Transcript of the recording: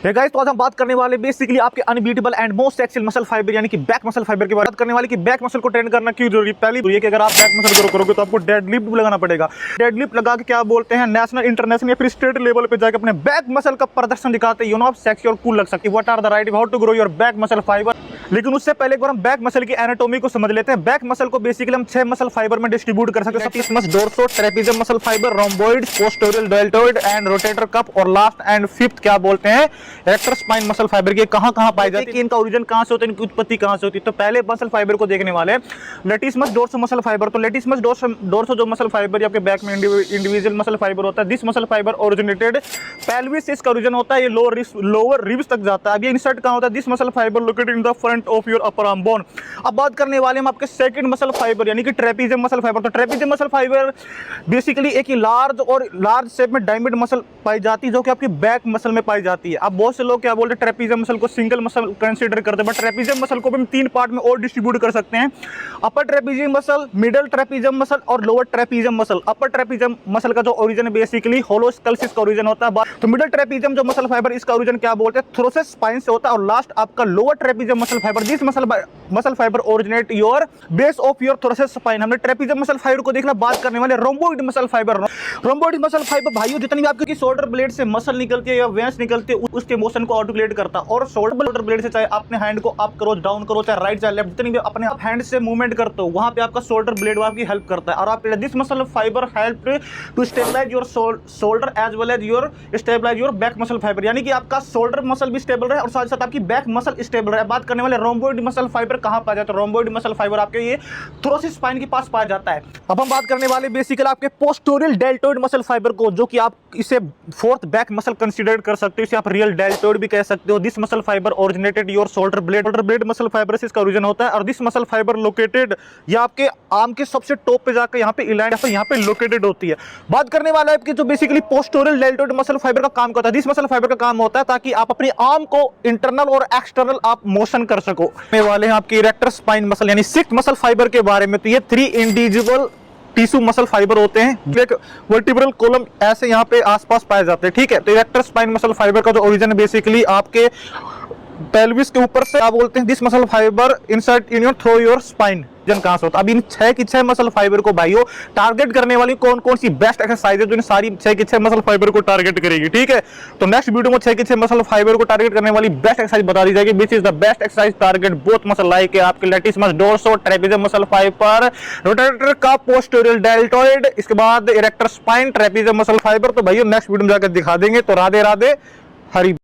Guys, तो आज हम बात करने वाले बेसिकली आपके unbeatable and most axial muscle fibre यानी कि बैक मसल फाइबर की बात करने वाले कि बैक मसल को ट्रेन करना क्यों जरूरी। पहली तो ये कि अगर आप बैक मसल ग्रो करोगे तो आपको डेडलिफ्ट भी लगाना पड़ेगा। डेडलिफ्ट लगा के क्या बोलते हैं, नेशनल इंटरनेशनल या फिर स्टेट लेवल पे जाकर अपने बैक मसल का प्रदर्शन दिखाते हैं। आप सेक्सी और कूल लग सकती है। What are the right how to grow your back muscle fibre. लेकिन उससे पहले एक बार हम बैक मसल की एनाटॉमी को समझ लेते हैं। बैक मसल को बेसिकली हम 6 मसल फाइबर में डिस्ट्रीब्यूट कर सकते हैं। Latissimus dorsi, trapezium muscle fibre, rhomboid, posterior deltoid and rotator cuff, और लास्ट एंड फिफ्थ क्या बोलते हैं, इरेक्टर स्पाइन मसल फाइबर। के कहां पाई जाती है, इनका ओरिजिन कहां से होता है, इनकी उत्पत्ति कहां से होती है। तो पहले मसल फाइबर को देखने वाले लैटिसमस डोर्सो मसल फाइबर। तो लैटिसमस डोर्सो जो मसल फाइबर आपके बैक में इंडिविजुअल मसल फाइबर होता है, this muscle fibre originated pelvis से इसका ओरिजिन होता है। ये लोअर रिब्स तक जाता है। अब ये इंसर्ट कहां होता है, this muscle fibre located in the front of your upper arm bone. अब बात करने वाले हम आपके सेकंड मसल फाइबर यानी कि ट्रेपेजियम मसल फाइबर। तो ट्रेपेजियम मसल फाइबर बेसिकली एक ही लार्ज शेप में डायमंड मसल पाई जाती है जो कि आपकी बैक मसल में पाई जाती है। अब बहुत से लोग क्या बोलते हैं, ट्रेपेजियम मसल को सिंगल मसल कंसीडर करते हैं, बट ट्रेपेजियम मसल को भी हम 3 पार्ट में और डिस्ट्रीब्यूट कर सकते हैं। Upper trapezium muscle, middle trapezium muscle और lower trapezium muscle. Upper trapezium muscle का जो ओरिजिन है बेसिकली होलोस्कल्सिस का ओरिजिन होता है। तो मिडल ट्रेपेजियम जो मसल फाइबर, इसका ओरिजिन क्या बोलते हैं, थोरसिस स्पाइन से होता है। और लास्ट आपका lower trapezium muscle fibre, this muscle fibre originate your base of your thoracic spine. हमने ट्रेपेजियम मसल फाइबर को देखना। बात करने वाले rhomboid muscle fibre. Rhomboid muscle fibre भाइयों, जितनी भी आपकी शोल्डर ब्लेड से मसल निकलती है या वेंस निकलती है, उसके मोशन को आर्टिकुलेट करता है। और शोल्डर ब्लेड से चाहे अपने हैंड को अप करो, डाउन करो, चाहे राइट चाहे लेफ्ट, जितनी भी अपने आप हैंड से मूवमेंट करते हो, वहां पे आपका शोल्डर ब्लेड आपकी हेल्प करता है। और आप this muscle fibre help to stabilise your shoulder as well as your stabilise your back muscle fibre, यानी कि आपका शोल्डर मसल भी स्टेबल रहे और साथ साथ आपकी बैक मसल स्टेबल रहे। बात करने वाले रोम्बोइड मसल फाइबर कहां पाया जाता है। रोम्बोइड मसल फाइबर आपके ये थोरसिस स्पाइन के पास पाया जाता है। अब हम बात करने वाले बेसिकली आपके पोस्टीरियर डेल्टोइड मसल फाइबर को, जो कि आप इसे फोर्थ बैक मसल कंसीडर कर सकते हो। इसे आप रियल डेल्टोइड भी कह सकते हो। This muscle fibre originated your shoulder blade muscle fibre से इसका ओरिजिन होता है। और दिस मसल फाइबर लोकेटेड या आपके आर्म के सबसे टॉप पे जाकर यहाँ पे इलाइंड यहाँ पे लोकेटेड होती है। बात करने वाला है आपकी जो basically posterior deltoid muscle fibre का काम करता है। दिस मसल फाइबर का काम होता है ताकि आप अपने आर्म को इंटरनल और एक्सटर्नल आप मोशन कर सको। वाले हैं आपके इरेक्टर स्पाइन मसल यानी 6 मसल फाइबर के बारे में। तो ये 3 इंडिविजुअल टिश्यू मसल फाइबर होते हैं। एक वर्टिब्रल कॉलम ऐसे यहाँ पे आसपास पाए जाते हैं, ठीक है। तो इरेक्टर स्पाइन मसल फाइबर का जो ओरिजिन है बेसिकली आपके पेल्विस के ऊपर से आप बोलते हैं, this muscle fibre insert in your through your spine. जन कहां से होता है। अब इन 6 की 6 मसल फाइबर को भाइयों टारगेट करने वाली कौन कौन सी बेस्ट एक्सरसाइज है जो इन सारी 6 की 6 मसल फाइबर को टारगेट करेगी, ठीक है। तो नेक्स्ट वीडियो में 6 की 6 मसल फाइबर को टारगेट करने वाली बेस्ट एक्सरसाइज बता दी जाएगी। Which is the best exercise target both muscle like आपके latissimus dorsi, trapezium muscle fibre, rotator cuff, posterior deltoid, इसके बाद erector spine, trapezium muscle fibre. तो भाइयों नेक्स्ट वीडियो में जाकर दिखा देंगे। तो राधे राधे, हरि।